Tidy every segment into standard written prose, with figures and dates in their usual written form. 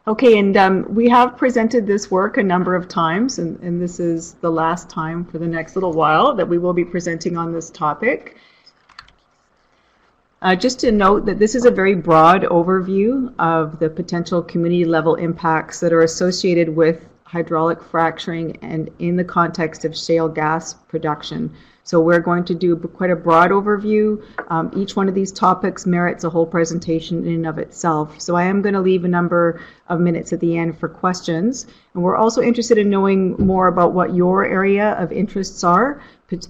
Okay, and we have presented this work a number of times, and this is the last time for the next little while that we will be presenting on this topic. Just to note that this is a very broad overview of the potential community level impacts that are associated with hydraulic fracturing and in the context of shale gas production. So we're going to do quite a broad overview. Each one of these topics merits a whole presentation in and of itself. So I am going to leave a number of minutes at the end for questions. And we're also interested in knowing more about what your area of interests are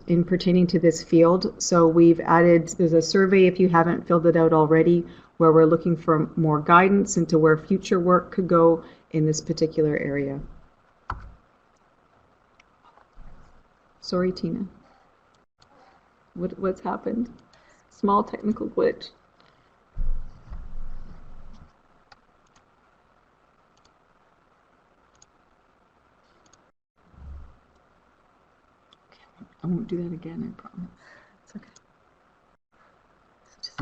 in pertaining to this field. So we've added, there's a survey if you haven't filled it out already, where we're looking for more guidance into where future work could go in this particular area. Sorry, Tina. What's happened? Small technical glitch. I won't do that again, I promise. It's okay. It's just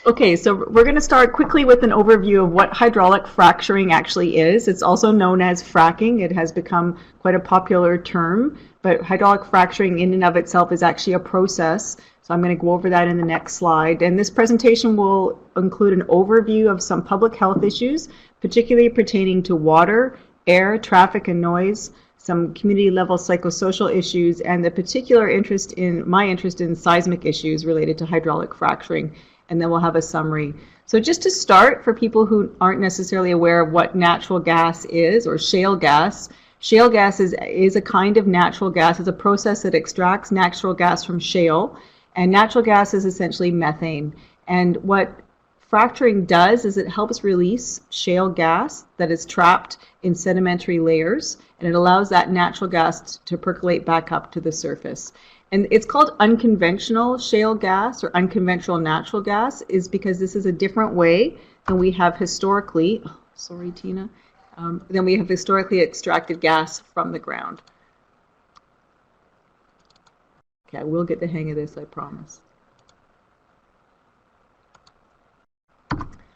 okay, so we're going to start quickly with an overview of what hydraulic fracturing actually is. It's also known as fracking. It has become quite a popular term, but hydraulic fracturing in and of itself is actually a process. So I'm going to go over that in the next slide. And this presentation will include an overview of some public health issues, particularly pertaining to water, air, traffic, and noise, some community level psychosocial issues, and the particular interest in, my interest in seismic issues related to hydraulic fracturing. And then we'll have a summary. So just to start, for people who aren't necessarily aware of what natural gas is, or shale gas is a kind of natural gas. It's a process that extracts natural gas from shale. And natural gas is essentially methane. And what fracturing does is it helps release shale gas that is trapped in sedimentary layers, and it allows that natural gas to percolate back up to the surface. And it's called unconventional shale gas or unconventional natural gas is because this is a different way than we have historically, sorry Tina, than we have historically extracted gas from the ground. Okay, I will get the hang of this, I promise.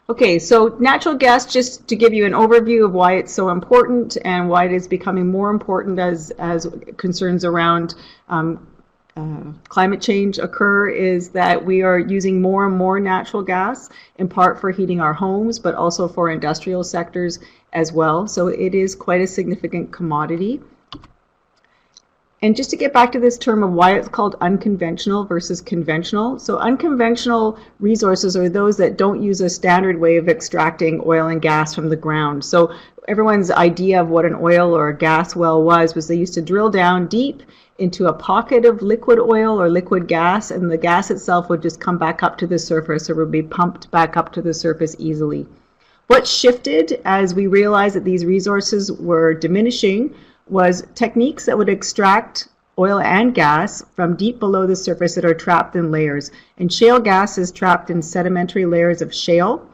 Okay, so natural gas, just to give you an overview of why it's so important and why it is becoming more important as concerns around climate change occur, is that we are using more and more natural gas, in part for heating our homes, but also for industrial sectors as well. So it is quite a significant commodity. And just to get back to this term of why it's called unconventional versus conventional. So unconventional resources are those that don't use a standard way of extracting oil and gas from the ground. So everyone's idea of what an oil or a gas well was they used to drill down deep into a pocket of liquid oil or liquid gas, and the gas itself would just come back up to the surface or would be pumped back up to the surface easily. What shifted as we realized that these resources were diminishing was techniques that would extract oil and gas from deep below the surface that are trapped in layers. And shale gas is trapped in sedimentary layers of shale.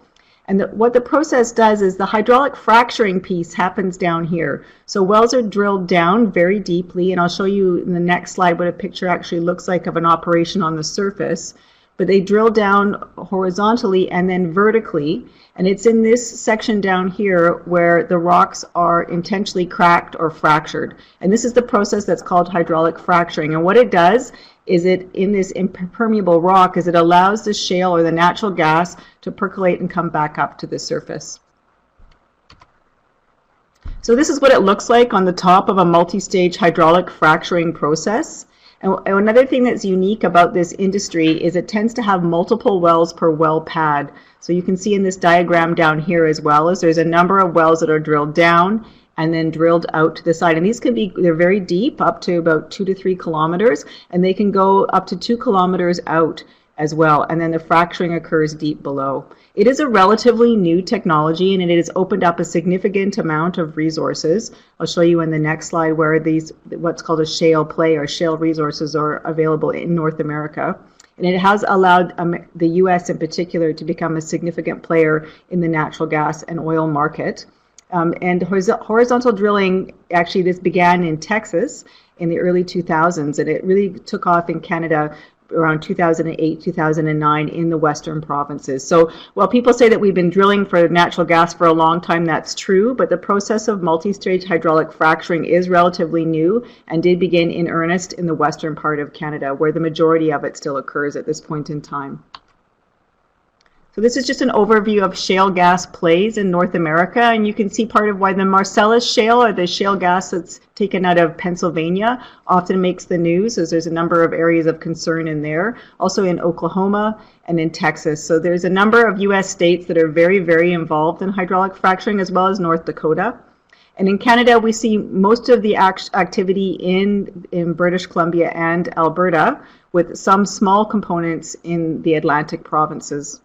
And what the process does is the hydraulic fracturing piece happens down here. So wells are drilled down very deeply, and I'll show you in the next slide what a picture actually looks like of an operation on the surface. But they drill down horizontally and then vertically, and it's in this section down here where the rocks are intentionally cracked or fractured. And this is the process that's called hydraulic fracturing. And what it does is it, in this impermeable rock, is it allows the shale or the natural gas to percolate and come back up to the surface. So this is what it looks like on the top of a multi-stage hydraulic fracturing process. And another thing that's unique about this industry is it tends to have multiple wells per well pad. So you can see in this diagram down here as well as there's a number of wells that are drilled down and then drilled out to the side. And these can be, they're very deep, up to about 2 to 3 kilometers, and they can go up to 2 kilometers out as well. And then the fracturing occurs deep below. It is a relatively new technology, and it has opened up a significant amount of resources. I'll show you in the next slide where these, what's called a shale play or shale resources, are available in North America. And it has allowed the US in particular to become a significant player in the natural gas and oil market. And horizontal drilling, actually this began in Texas in the early 2000s, and it really took off in Canada around 2008, 2009 in the western provinces. So while people say that we've been drilling for natural gas for a long time, that's true, but the process of multi-stage hydraulic fracturing is relatively new and did begin in earnest in the western part of Canada, where the majority of it still occurs at this point in time. So this is just an overview of shale gas plays in North America, and you can see part of why the Marcellus shale, or the shale gas that's taken out of Pennsylvania, often makes the news, as there's a number of areas of concern in there, also in Oklahoma and in Texas. So there's a number of US states that are very, very involved in hydraulic fracturing, as well as North Dakota. And in Canada, we see most of the activity in British Columbia and Alberta, with some small components in the Atlantic provinces.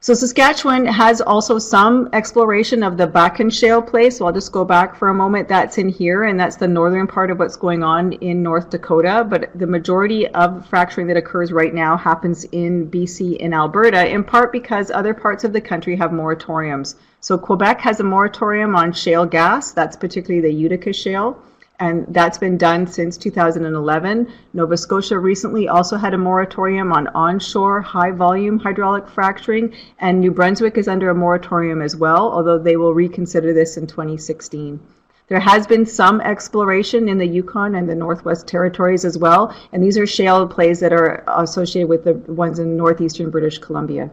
So Saskatchewan has also some exploration of the Bakken shale play. So I'll just go back for a moment. That's in here, and that's the northern part of what's going on in North Dakota. But the majority of fracturing that occurs right now happens in BC and Alberta, in part because other parts of the country have moratoriums. So Quebec has a moratorium on shale gas. That's particularly the Utica shale, and that's been done since 2011. Nova Scotia recently also had a moratorium on onshore high-volume hydraulic fracturing, and New Brunswick is under a moratorium as well, although they will reconsider this in 2016. There has been some exploration in the Yukon and the Northwest Territories as well, and these are shale plays that are associated with the ones in northeastern British Columbia.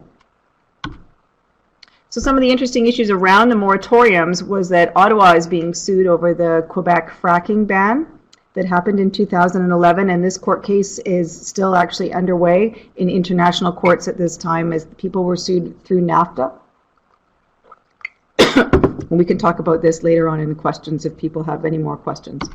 So some of the interesting issues around the moratoriums was that Ottawa is being sued over the Quebec fracking ban that happened in 2011, and this court case is still actually underway in international courts at this time, as people were sued through NAFTA. And we can talk about this later on in the questions if people have any more questions.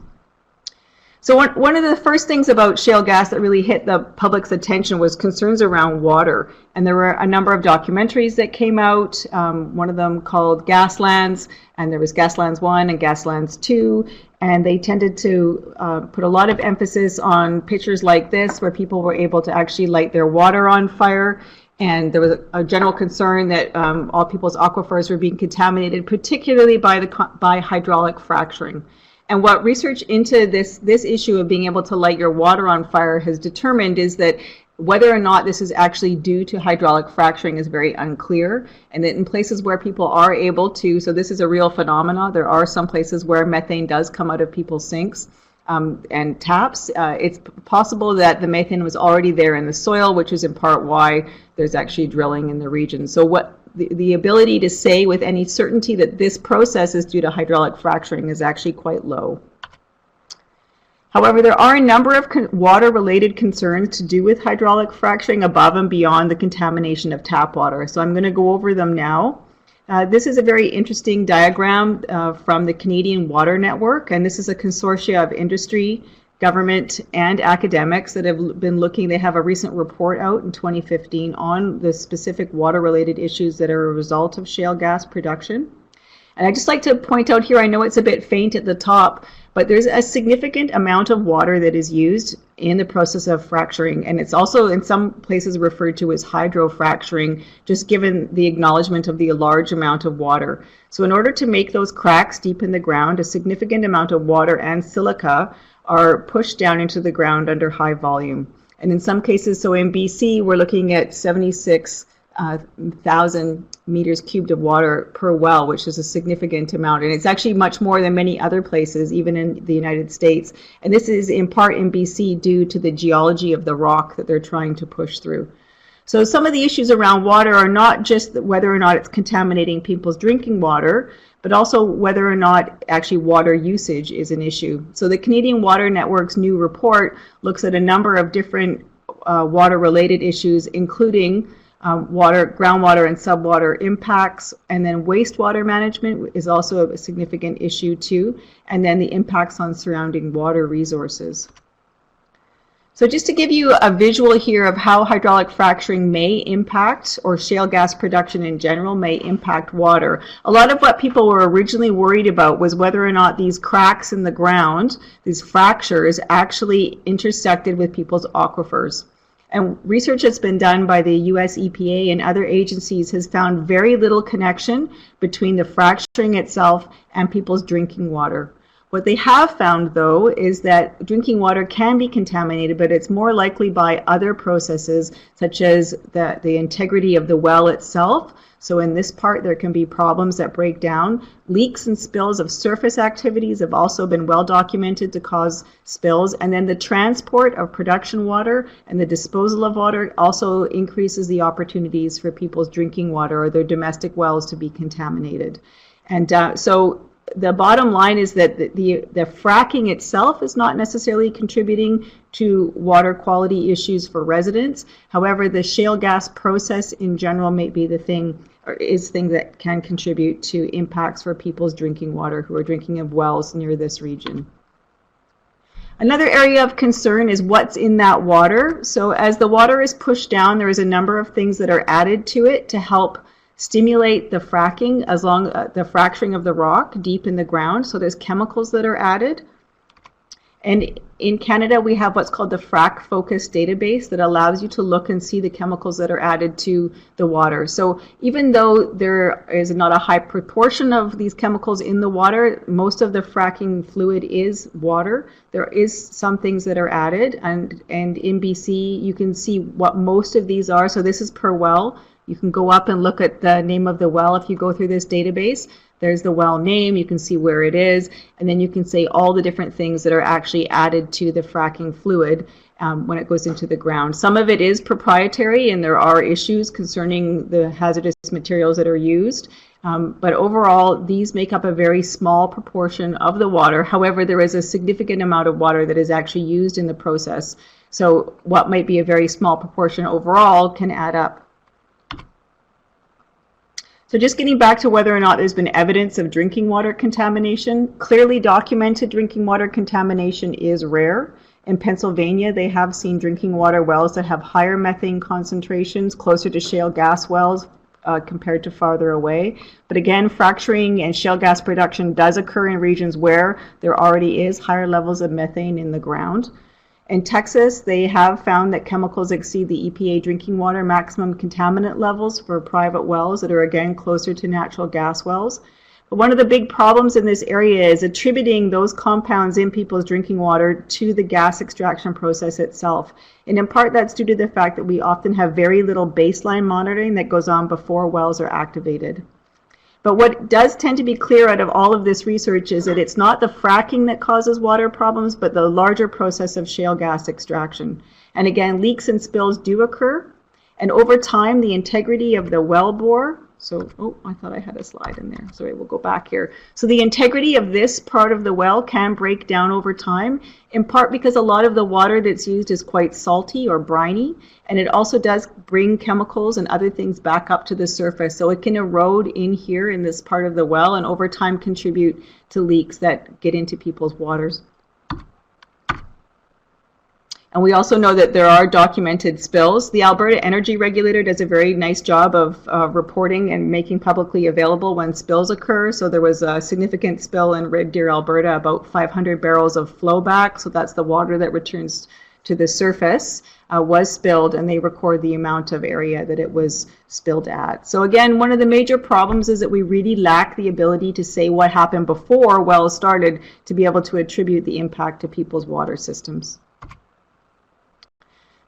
So one of the first things about shale gas that really hit the public's attention was concerns around water. And there were a number of documentaries that came out, one of them called Gaslands, and there was Gaslands 1 and Gaslands 2, and they tended to put a lot of emphasis on pictures like this, where people were able to actually light their water on fire. And there was a general concern that all people's aquifers were being contaminated, particularly by hydraulic fracturing. And what research into this issue of being able to light your water on fire has determined is that whether or not this is actually due to hydraulic fracturing is very unclear, and that in places where people are able to, so this is a real phenomena, there are some places where methane does come out of people's sinks and taps. It's possible that the methane was already there in the soil, which is in part why there's actually drilling in the region. So what the ability to say with any certainty that this process is due to hydraulic fracturing is actually quite low. However, there are a number of water-related concerns to do with hydraulic fracturing above and beyond the contamination of tap water. So I'm going to go over them now. This is a very interesting diagram from the Canadian Water Network, and this is a consortia of industry, government, and academics that have been looking. They have a recent report out in 2015 on the specific water-related issues that are a result of shale gas production. And I'd just like to point out here, I know it's a bit faint at the top, but there's a significant amount of water that is used in the process of fracturing, and it's also in some places referred to as hydrofracturing, just given the acknowledgement of the large amount of water. So in order to make those cracks deep in the ground, a significant amount of water and silica are pushed down into the ground under high volume. And in some cases, so in BC, we're looking at 76,000 meters cubed of water per well, which is a significant amount. And it's actually much more than many other places, even in the United States. And this is in part in BC due to the geology of the rock that they're trying to push through. So some of the issues around water are not just whether or not it's contaminating people's drinking water, but also whether or not actually water usage is an issue. So the Canadian Water Network's new report looks at a number of different water-related issues, including groundwater and subwater impacts, and then wastewater management is also a significant issue too, and then the impacts on surrounding water resources. So just to give you a visual here of how hydraulic fracturing may impact, or shale gas production in general may impact water. A lot of what people were originally worried about was whether or not these cracks in the ground, these fractures, actually intersected with people's aquifers. And research that's been done by the US EPA and other agencies has found very little connection between the fracturing itself and people's drinking water. What they have found, though, is that drinking water can be contaminated, but it's more likely by other processes, such as the integrity of the well itself. So in this part, there can be problems that break down. Leaks and spills of surface activities have also been well documented to cause spills. And then the transport of production water and the disposal of water also increases the opportunities for people's drinking water or their domestic wells to be contaminated. And so the bottom line is that the fracking itself is not necessarily contributing to water quality issues for residents. However, the shale gas process in general may be the thing that can contribute to impacts for people's drinking water who are drinking of wells near this region. Another area of concern is what's in that water. So as the water is pushed down, there is a number of things that are added to it to help stimulate the fracking, the fracturing of the rock deep in the ground. So there's chemicals that are added. And in Canada, we have what's called the Frac Focus database that allows you to look and see the chemicals that are added to the water. So even though there is not a high proportion of these chemicals in the water, most of the fracking fluid is water. There is some things that are added, and in BC, you can see what most of these are. So this is per well. You can go up and look at the name of the well if you go through this database. There's the well name, you can see where it is, and then you can say all the different things that are actually added to the fracking fluid when it goes into the ground. Some of it is proprietary, and there are issues concerning the hazardous materials that are used. But overall, these make up a very small proportion of the water. However, there is a significant amount of water that is actually used in the process. So what might be a very small proportion overall can add up. So just getting back to whether or not there's been evidence of drinking water contamination, clearly documented drinking water contamination is rare. In Pennsylvania, they have seen drinking water wells that have higher methane concentrations, closer to shale gas wells compared to farther away. But again, fracturing and shale gas production does occur in regions where there already is higher levels of methane in the ground. In Texas, they have found that chemicals exceed the EPA drinking water maximum contaminant levels for private wells that are again closer to natural gas wells. But one of the big problems in this area is attributing those compounds in people's drinking water to the gas extraction process itself. And in part, that's due to the fact that we often have very little baseline monitoring that goes on before wells are activated. But what does tend to be clear out of all of this research is that it's not the fracking that causes water problems, but the larger process of shale gas extraction. And again, leaks and spills do occur. And over time, the integrity of the well bore, I thought I had a slide in there. Sorry, we'll go back here. So the integrity of this part of the well can break down over time, in part because a lot of the water that's used is quite salty or briny, and it also does bring chemicals and other things back up to the surface. So it can erode in here in this part of the well and over time contribute to leaks that get into people's waters. And we also know that there are documented spills. The Alberta Energy Regulator does a very nice job of reporting and making publicly available when spills occur. So there was a significant spill in Red Deer, Alberta, about 500 barrels of flowback. So that's the water that returns to the surface, was spilled, and they record the amount of area that it was spilled at. So again, one of the major problems is that we really lack the ability to say what happened before wells started to be able to attribute the impact to people's water systems.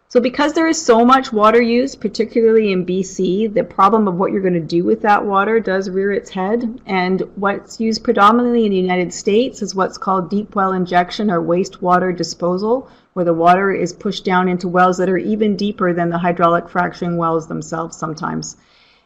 So because there is so much water use, particularly in BC, the problem of what you're going to do with that water does rear its head. And what's used predominantly in the United States is what's called deep well injection or wastewater disposal, where the water is pushed down into wells that are even deeper than the hydraulic fracturing wells themselves sometimes.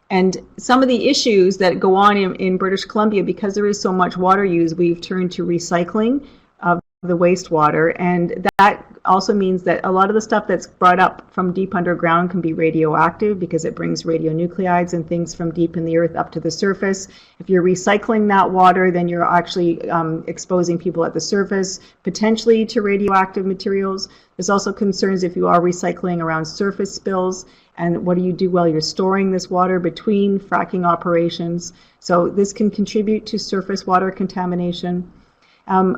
And some of the issues that go on in British Columbia, because there is so much water use, we've turned to recycling of the wastewater, and that also means that a lot of the stuff that's brought up from deep underground can be radioactive because it brings radionuclides and things from deep in the earth up to the surface. If you're recycling that water, then you're actually exposing people at the surface potentially to radioactive materials. There's also concerns if you are recycling around surface spills, and what do you do while you're storing this water between fracking operations? So this can contribute to surface water contamination.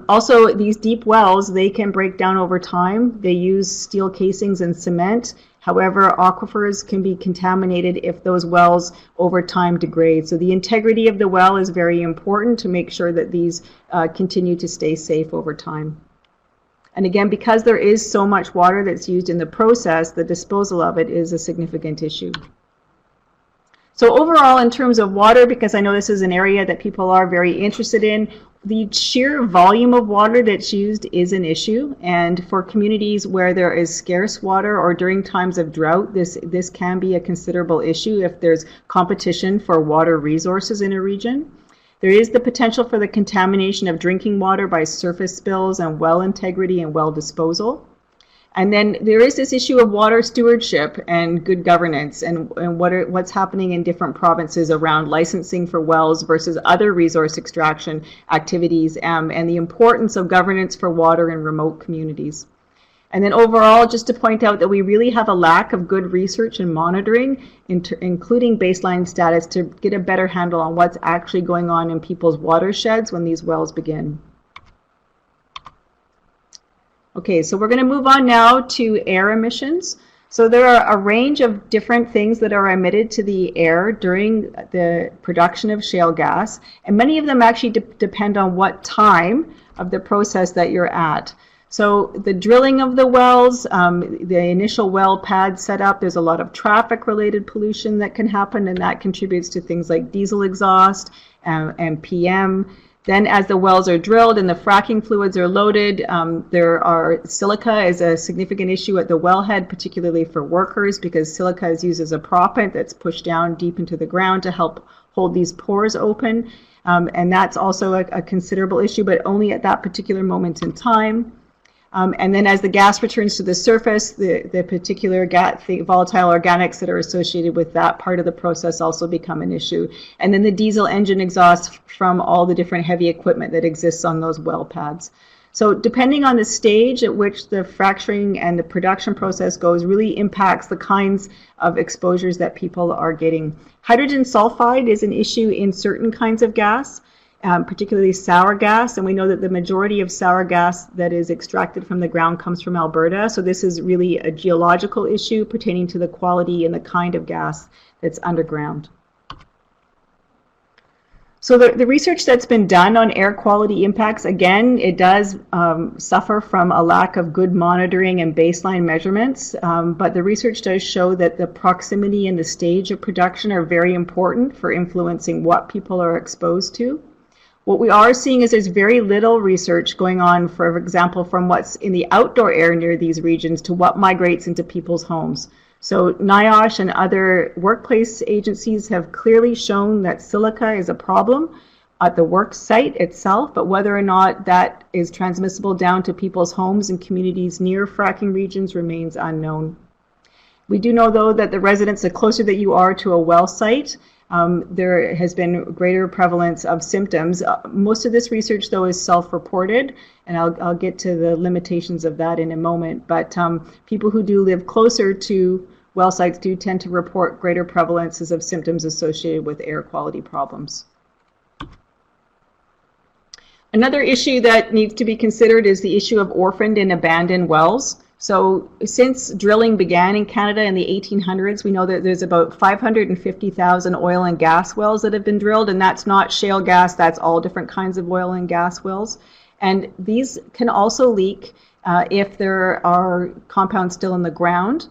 Also, these deep wells, they can break down over time. They use steel casings and cement. However, aquifers can be contaminated if those wells over time degrade. So the integrity of the well is very important to make sure that these continue to stay safe over time. And again, because there is so much water that's used in the process, the disposal of it is a significant issue. So overall, in terms of water, because I know this is an area that people are very interested in, the sheer volume of water that's used is an issue. And for communities where there is scarce water or during times of drought, this can be a considerable issue if there's competition for water resources in a region. There is the potential for the contamination of drinking water by surface spills and well integrity and well disposal. And then there is this issue of water stewardship and good governance and what's happening in different provinces around licensing for wells versus other resource extraction activities, and the importance of governance for water in remote communities. And then overall, just to point out that we really have a lack of good research and monitoring, including baseline status, to get a better handle on what's actually going on in people's watersheds when these wells begin. Okay, so we're going to move on now to air emissions. So there are a range of different things that are emitted to the air during the production of shale gas, and many of them actually depend on what time of the process that you're at. So the drilling of the wells, the initial well pad setup, there's a lot of traffic-related pollution that can happen, and that contributes to things like diesel exhaust and PM. Then as the wells are drilled and the fracking fluids are loaded, silica is a significant issue at the wellhead, particularly for workers, because silica is used as a proppant that's pushed down deep into the ground to help hold these pores open. And that's also a considerable issue, but only at that particular moment in time. And then as the gas returns to the surface, the particular volatile organics that are associated with that part of the process also become an issue. And then the diesel engine exhaust from all the different heavy equipment that exists on those well pads. So depending on the stage at which the fracturing and the production process goes really impacts the kinds of exposures that people are getting. Hydrogen sulfide is an issue in certain kinds of gas. Particularly sour gas, and we know that the majority of sour gas that is extracted from the ground comes from Alberta, so this is really a geological issue pertaining to the quality and the kind of gas that's underground. So the research that's been done on air quality impacts, again, it does suffer from a lack of good monitoring and baseline measurements, but the research does show that the proximity and the stage of production are very important for influencing what people are exposed to. What we are seeing is there's very little research going on, for example, from what's in the outdoor air near these regions to what migrates into people's homes. So NIOSH and other workplace agencies have clearly shown that silica is a problem at the work site itself, but whether or not that is transmissible down to people's homes and communities near fracking regions remains unknown. We do know, though, that the residents, the closer that you are to a well site, there has been greater prevalence of symptoms. Most of this research, though, is self-reported, and I'll get to the limitations of that in a moment. But people who do live closer to well sites do tend to report greater prevalences of symptoms associated with air quality problems. Another issue that needs to be considered is the issue of orphaned and abandoned wells. So since drilling began in Canada in the 1800s, we know that there's about 550,000 oil and gas wells that have been drilled, and that's not shale gas, that's all different kinds of oil and gas wells. And these can also leak if there are compounds still in the ground.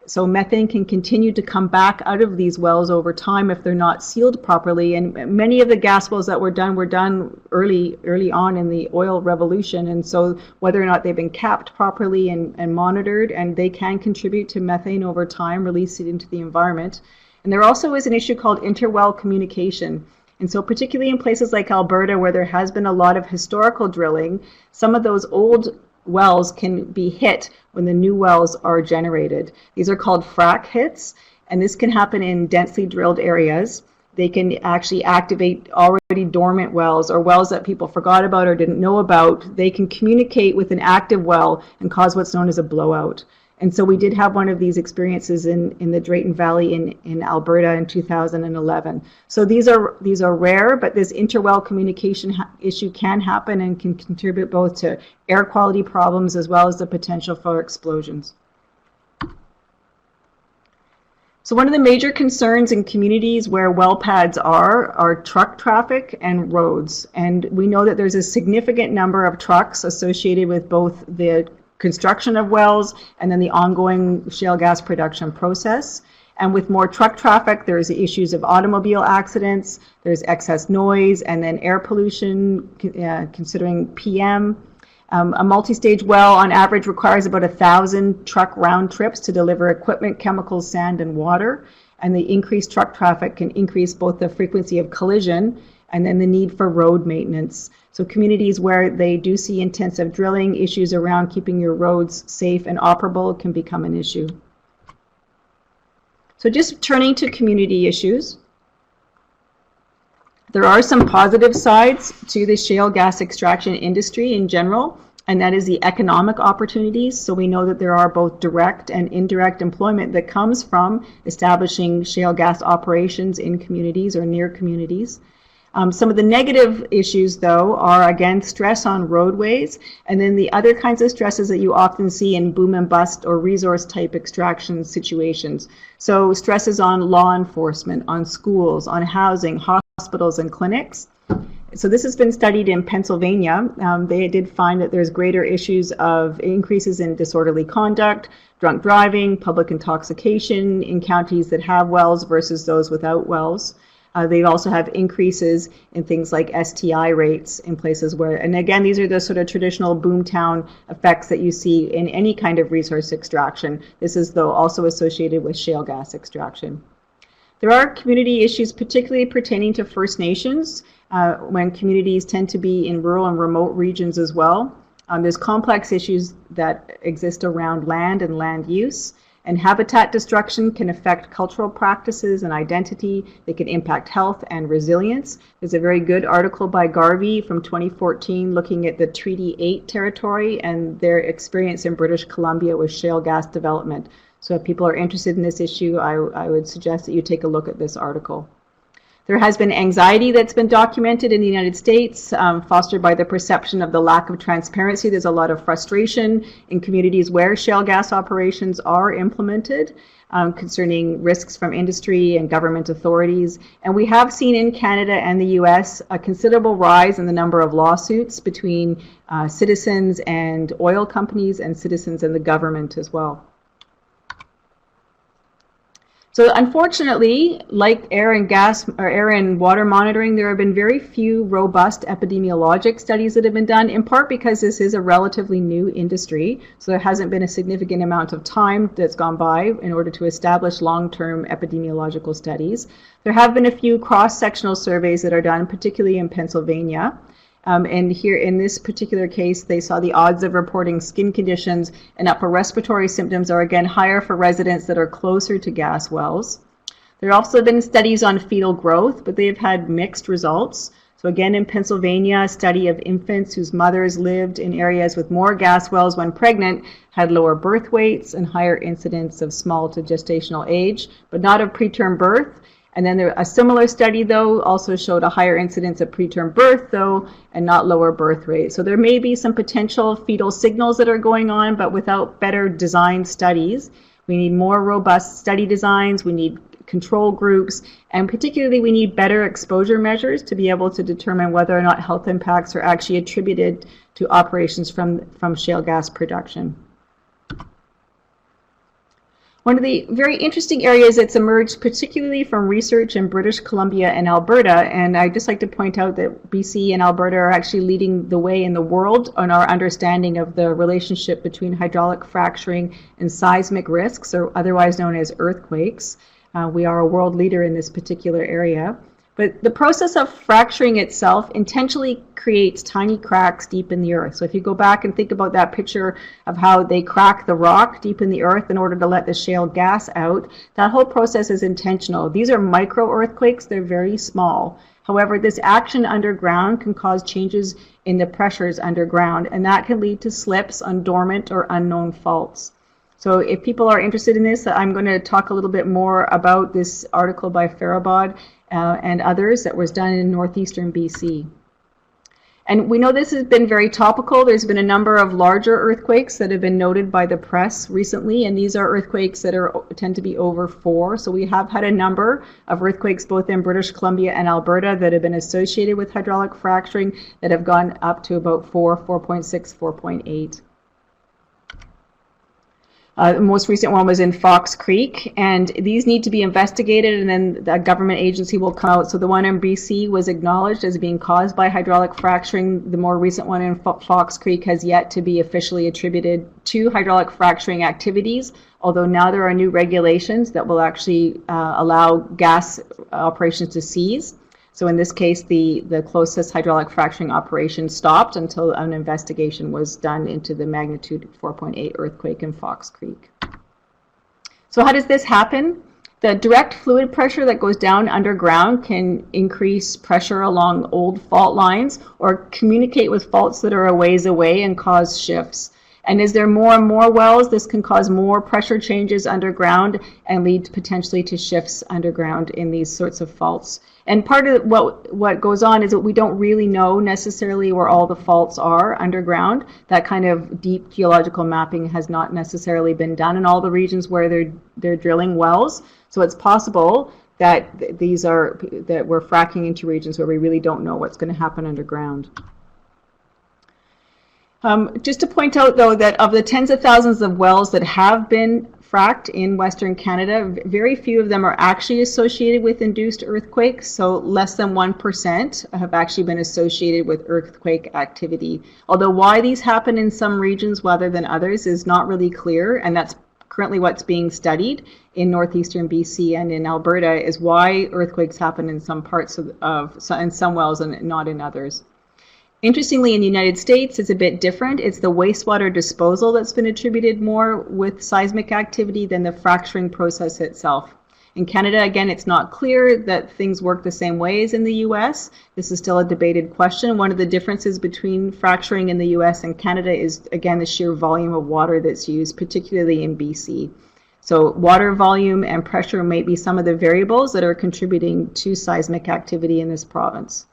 So methane can continue to come back out of these wells over time if they're not sealed properly. And many of the gas wells that were done early on in the oil revolution. And so whether or not they've been capped properly and monitored, and they can contribute to methane over time, release it into the environment. And there also is an issue called interwell communication. And so particularly in places like Alberta, where there has been a lot of historical drilling, some of those old wells can be hit when the new wells are generated. These are called frac hits, and this can happen in densely drilled areas. They can actually activate already dormant wells or wells that people forgot about or didn't know about. They can communicate with an active well and cause what's known as a blowout. And so we did have one of these experiences in the Drayton Valley in Alberta in 2011. So these are rare, but this interwell communication issue can happen and can contribute both to air quality problems as well as the potential for explosions. So one of the major concerns in communities where well pads are truck traffic and roads. And we know that there's a significant number of trucks associated with both the construction of wells and then the ongoing shale gas production process. And with more truck traffic, there's issues of automobile accidents, there's excess noise, and then air pollution, considering PM. A multi-stage well on average requires about 1,000 truck round trips to deliver equipment, chemicals, sand, and water. And the increased truck traffic can increase both the frequency of collision and then the need for road maintenance. So communities where they do see intensive drilling, issues around keeping your roads safe and operable can become an issue. So just turning to community issues. There are some positive sides to the shale gas extraction industry in general, and that is the economic opportunities. So we know that there are both direct and indirect employment that comes from establishing shale gas operations in communities or near communities. Some of the negative issues, though, are, again, stress on roadways, and then the other kinds of stresses that you often see in boom and bust or resource-type extraction situations. So stresses on law enforcement, on schools, on housing, hospitals, and clinics. So this has been studied in Pennsylvania. They did find that there's greater issues of increases in disorderly conduct, drunk driving, public intoxication in counties that have wells versus those without wells. They also have increases in things like STI rates in places where, and again, these are the sort of traditional boomtown effects that you see in any kind of resource extraction. This is, though, also associated with shale gas extraction. There are community issues, particularly pertaining to First Nations, when communities tend to be in rural and remote regions as well. There's complex issues that exist around land and land use. And habitat destruction can affect cultural practices and identity. They can impact health and resilience. There's a very good article by Garvey from 2014 looking at the Treaty 8 territory and their experience in British Columbia with shale gas development. So if people are interested in this issue, I would suggest that you take a look at this article. There has been anxiety that's been documented in the United States, fostered by the perception of the lack of transparency. There's a lot of frustration in communities where shale gas operations are implemented, concerning risks from industry and government authorities. And we have seen in Canada and the US a considerable rise in the number of lawsuits between citizens and oil companies and citizens and the government as well. So unfortunately, like air and water monitoring, there have been very few robust epidemiologic studies that have been done, in part because this is a relatively new industry. So there hasn't been a significant amount of time that's gone by in order to establish long-term epidemiological studies. There have been a few cross-sectional surveys that are done, particularly in Pennsylvania. And here in this particular case, they saw the odds of reporting skin conditions and upper respiratory symptoms are again higher for residents that are closer to gas wells. There have also been studies on fetal growth, but they have had mixed results. So again, in Pennsylvania, a study of infants whose mothers lived in areas with more gas wells when pregnant had lower birth weights and higher incidence of small to gestational age, but not of preterm birth. And then a similar study, though, also showed a higher incidence of preterm birth, though, and not lower birth rate. So there may be some potential fetal signals that are going on, but without better designed studies. We need more robust study designs, we need control groups, and particularly we need better exposure measures to be able to determine whether or not health impacts are actually attributed to operations from shale gas production. One of the very interesting areas that's emerged, particularly from research in British Columbia and Alberta, and I'd just like to point out that BC and Alberta are actually leading the way in the world on our understanding of the relationship between hydraulic fracturing and seismic risks, or otherwise known as earthquakes. We are a world leader in this particular area. But the process of fracturing itself intentionally creates tiny cracks deep in the earth. So if you go back and think about that picture of how they crack the rock deep in the earth in order to let the shale gas out, that whole process is intentional. These are micro earthquakes, they're very small. However, this action underground can cause changes in the pressures underground, and that can lead to slips on dormant or unknown faults. So if people are interested in this, I'm going to talk a little bit more about this article by Farabod and others that was done in northeastern BC. And we know this has been very topical. There's been a number of larger earthquakes that have been noted by the press recently, and these are earthquakes that tend to be over 4. So we have had a number of earthquakes both in British Columbia and Alberta that have been associated with hydraulic fracturing that have gone up to about 4, 4.6, 4.8. The most recent one was in Fox Creek, and these need to be investigated, and then the government agency will come out. So the one in BC was acknowledged as being caused by hydraulic fracturing. The more recent one in Fox Creek has yet to be officially attributed to hydraulic fracturing activities, although now there are new regulations that will actually allow gas operations to cease. So in this case, the closest hydraulic fracturing operation stopped until an investigation was done into the magnitude 4.8 earthquake in Fox Creek. So how does this happen? The direct fluid pressure that goes down underground can increase pressure along old fault lines or communicate with faults that are a ways away and cause shifts. And as there are more and more wells, this can cause more pressure changes underground and lead potentially to shifts underground in these sorts of faults. And part of what goes on is that we don't really know necessarily where all the faults are underground. That kind of deep geological mapping has not necessarily been done in all the regions where they're drilling wells. So it's possible that that we're fracking into regions where we really don't know what's going to happen underground. Just to point out, though, that of the tens of thousands of wells that have been fracked in Western Canada, very few of them are actually associated with induced earthquakes, so less than 1% have actually been associated with earthquake activity. Although why these happen in some regions rather than others is not really clear, and that's currently what's being studied in northeastern BC and in Alberta, is why earthquakes happen in some parts in some wells and not in others. Interestingly, in the United States, it's a bit different. It's the wastewater disposal that's been attributed more with seismic activity than the fracturing process itself. In Canada, again, it's not clear that things work the same way as in the US. This is still a debated question. One of the differences between fracturing in the US and Canada is, again, the sheer volume of water that's used, particularly in BC. So water volume and pressure may be some of the variables that are contributing to seismic activity in this province.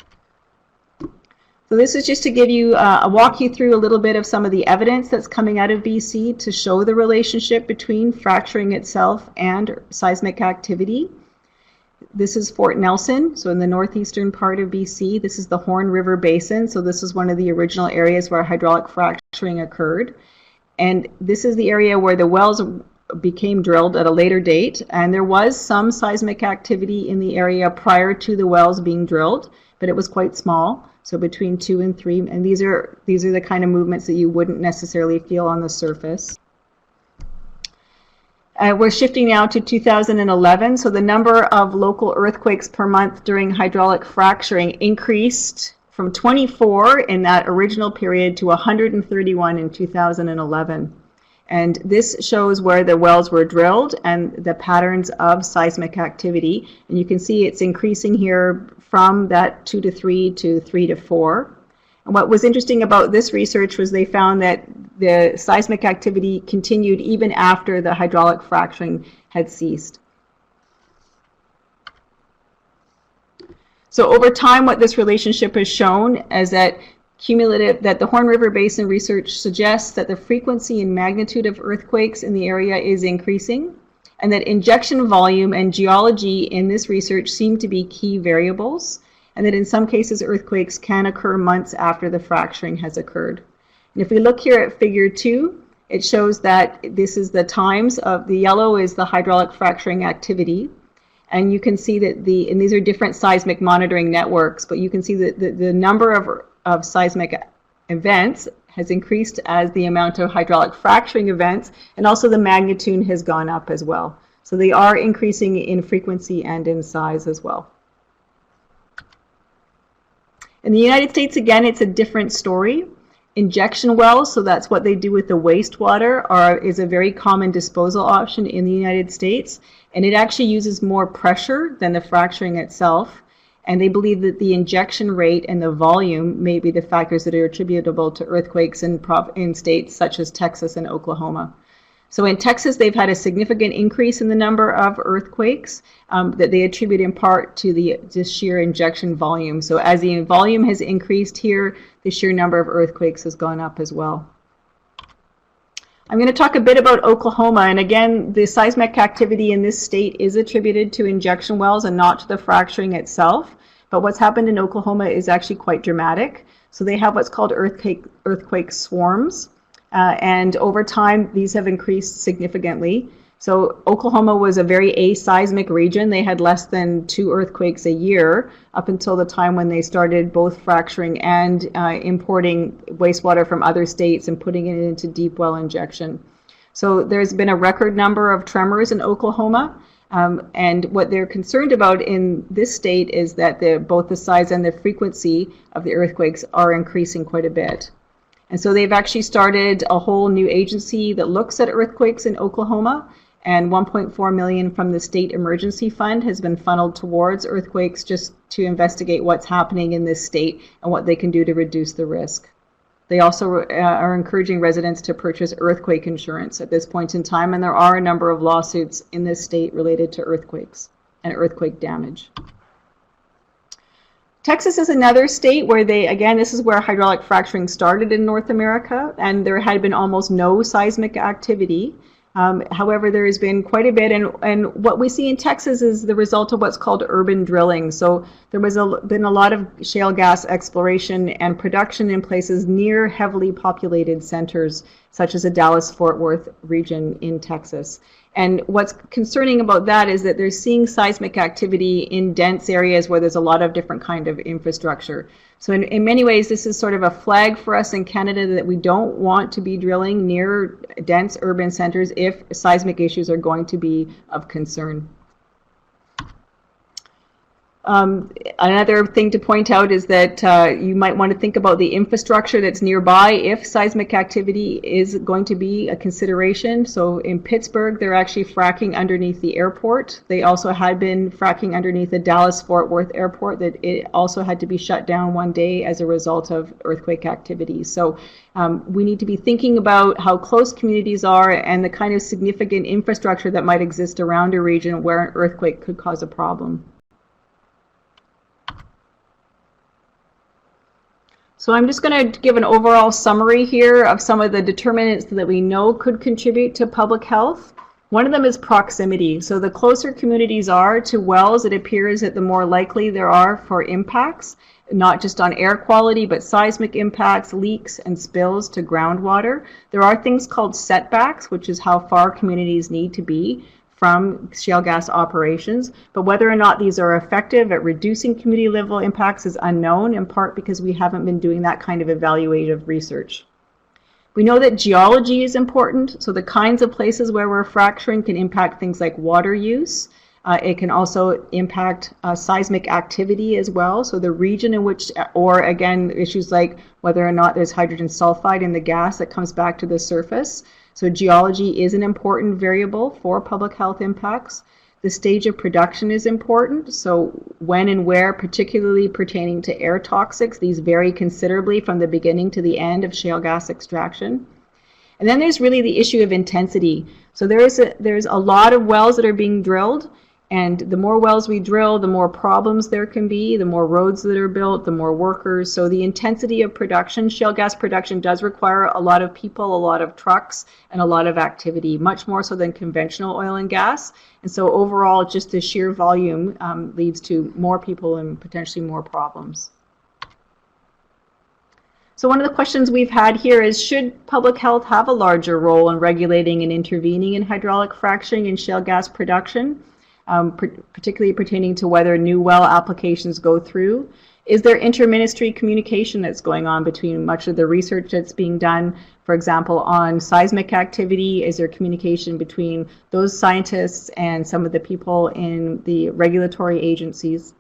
So this is just to give you, walk you through a little bit of some of the evidence that's coming out of BC to show the relationship between fracturing itself and seismic activity. This is Fort Nelson, so in the northeastern part of BC. This is the Horn River Basin, so this is one of the original areas where hydraulic fracturing occurred. And this is the area where the wells became drilled at a later date, and there was some seismic activity in the area prior to the wells being drilled, but it was quite small. So between 2 and 3, and these are the kind of movements that you wouldn't necessarily feel on the surface. We're shifting now to 2011. So the number of local earthquakes per month during hydraulic fracturing increased from 24 in that original period to 131 in 2011. And this shows where the wells were drilled and the patterns of seismic activity. And you can see it's increasing here from that 2 to 3 to 3 to 4. And what was interesting about this research was they found that the seismic activity continued even after the hydraulic fracturing had ceased. So over time, what this relationship has shown is that the Horn River Basin research suggests that the frequency and magnitude of earthquakes in the area is increasing, and that injection volume and geology in this research seem to be key variables, and that in some cases earthquakes can occur months after the fracturing has occurred. And if we look here at figure 2, it shows that this is the times of, the yellow is the hydraulic fracturing activity, and you can see that and these are different seismic monitoring networks, but you can see that the number of seismic events has increased as the amount of hydraulic fracturing events, and also the magnitude has gone up as well. So they are increasing in frequency and in size as well. In the United States, again, it's a different story. Injection wells, so that's what they do with the wastewater, is a very common disposal option in the United States, and it actually uses more pressure than the fracturing itself. And they believe that the injection rate and the volume may be the factors that are attributable to earthquakes in states such as Texas and Oklahoma. So in Texas, they've had a significant increase in the number of earthquakes that they attribute in part to the just sheer injection volume. So as the volume has increased here, the sheer number of earthquakes has gone up as well. I'm going to talk a bit about Oklahoma, and again, the seismic activity in this state is attributed to injection wells and not to the fracturing itself. But what's happened in Oklahoma is actually quite dramatic. So they have what's called earthquake swarms, and over time these have increased significantly. So Oklahoma was a very aseismic region. They had less than 2 earthquakes a year up until the time when they started both fracturing and importing wastewater from other states and putting it into deep well injection. So there's been a record number of tremors in Oklahoma. And what they're concerned about in this state is that both the size and the frequency of the earthquakes are increasing quite a bit. And so they've actually started a whole new agency that looks at earthquakes in Oklahoma, and $1.4 million from the State Emergency Fund has been funneled towards earthquakes just to investigate what's happening in this state and what they can do to reduce the risk. They also are encouraging residents to purchase earthquake insurance at this point in time, and there are a number of lawsuits in this state related to earthquakes and earthquake damage. Texas is another state where this is where hydraulic fracturing started in North America, and there had been almost no seismic activity. However, there has been quite a bit, and what we see in Texas is the result of what's called urban drilling. So there was been a lot of shale gas exploration and production in places near heavily populated centers, such as the Dallas-Fort Worth region in Texas. And what's concerning about that is that they're seeing seismic activity in dense areas where there's a lot of different kind of infrastructure. So in many ways, this is sort of a flag for us in Canada that we don't want to be drilling near dense urban centers if seismic issues are going to be of concern. Another thing to point out is that you might want to think about the infrastructure that's nearby if seismic activity is going to be a consideration. So in Pittsburgh, they're actually fracking underneath the airport. They also had been fracking underneath the Dallas-Fort Worth airport that it also had to be shut down one day as a result of earthquake activity. So we need to be thinking about how close communities are and the kind of significant infrastructure that might exist around a region where an earthquake could cause a problem. So I'm just going to give an overall summary here of some of the determinants that we know could contribute to public health. One of them is proximity. So the closer communities are to wells, it appears that the more likely there are for impacts, not just on air quality, but seismic impacts, leaks, and spills to groundwater. There are things called setbacks, which is how far communities need to be from shale gas operations, but whether or not these are effective at reducing community level impacts is unknown, in part because we haven't been doing that kind of evaluative research. We know that geology is important, so the kinds of places where we're fracturing can impact things like water use. It can also impact seismic activity as well, so the region in which, or again, issues like whether or not there's hydrogen sulfide in the gas that comes back to the surface. So geology is an important variable for public health impacts. The stage of production is important. So when and where, particularly pertaining to air toxics, these vary considerably from the beginning to the end of shale gas extraction. And then there's really the issue of intensity. So there's a lot of wells that are being drilled, and the more wells we drill, the more problems there can be, the more roads that are built, the more workers. So the intensity of production, shale gas production does require a lot of people, a lot of trucks, and a lot of activity, much more so than conventional oil and gas. And so overall, just the sheer volume leads to more people and potentially more problems. So one of the questions we've had here is, should public health have a larger role in regulating and intervening in hydraulic fracturing and shale gas production? Particularly pertaining to whether new well applications go through? Is there interministry communication that's going on between much of the research that's being done, for example, on seismic activity? Is there communication between those scientists and some of the people in the regulatory agencies?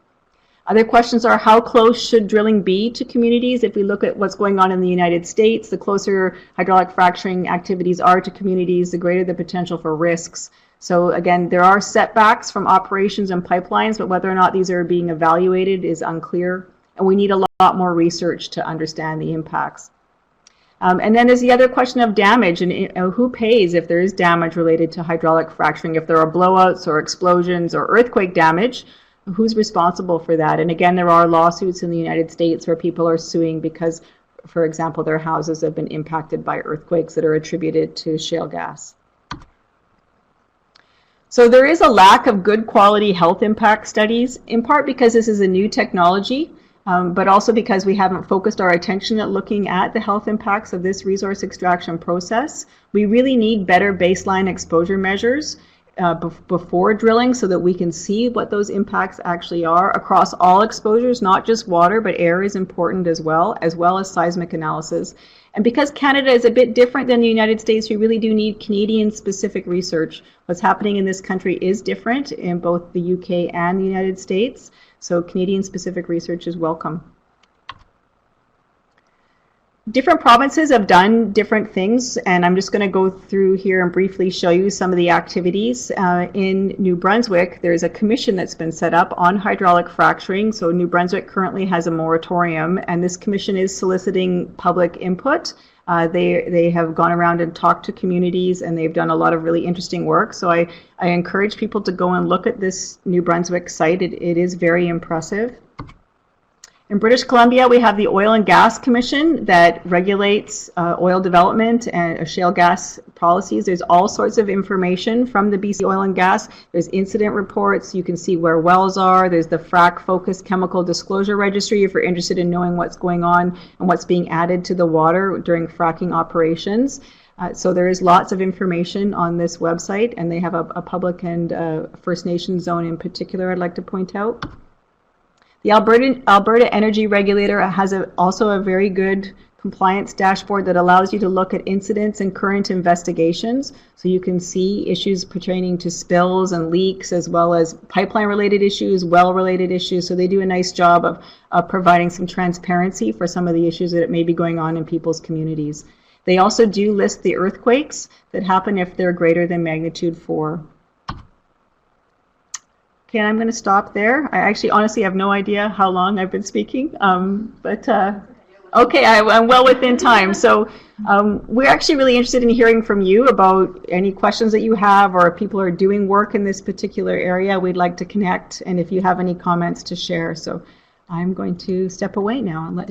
Other questions are, how close should drilling be to communities? If we look at what's going on in the United States, the closer hydraulic fracturing activities are to communities, the greater the potential for risks. So again, there are setbacks from operations and pipelines, but whether or not these are being evaluated is unclear, and we need a lot more research to understand the impacts. And then there's the other question of damage and who pays if there is damage related to hydraulic fracturing. If there are blowouts or explosions or earthquake damage, who's responsible for that? And again, there are lawsuits in the United States where people are suing because, for example, their houses have been impacted by earthquakes that are attributed to shale gas. So there is a lack of good quality health impact studies, in part because this is a new technology. But also because we haven't focused our attention at looking at the health impacts of this resource extraction process. We really need better baseline exposure measures before drilling so that we can see what those impacts actually are across all exposures, not just water, but air is important as well as seismic analysis. And because Canada is a bit different than the United States, we really do need Canadian-specific research. What's happening in this country is different in both the UK and the United States. So Canadian-specific research is welcome. Different provinces have done different things, and I'm just going to go through here and briefly show you some of the activities. In New Brunswick, there's a commission that's been set up on hydraulic fracturing. So New Brunswick currently has a moratorium, and this commission is soliciting public input. They have gone around and talked to communities, and they've done a lot of really interesting work. So I encourage people to go and look at this New Brunswick site. It is very impressive. In British Columbia, we have the Oil and Gas Commission that regulates oil development and shale gas policies. There's all sorts of information from the BC Oil and Gas. There's incident reports. You can see where wells are. There's the Frac Focused Chemical Disclosure Registry if you're interested in knowing what's going on and what's being added to the water during fracking operations. So there is lots of information on this website, and they have a public and First Nations zone in particular I'd like to point out. The Alberta Energy Regulator has also a very good compliance dashboard that allows you to look at incidents and current investigations. So you can see issues pertaining to spills and leaks, as well as pipeline-related issues, well-related issues. So they do a nice job of providing some transparency for some of the issues that may be going on in people's communities. They also do list the earthquakes that happen if they're greater than magnitude 4. Okay, I'm going to stop there. I actually honestly have no idea how long I've been speaking, okay, I'm well within time. So we're actually really interested in hearing from you about any questions that you have, or if people are doing work in this particular area, we'd like to connect, and if you have any comments to share. So I'm going to step away now and let you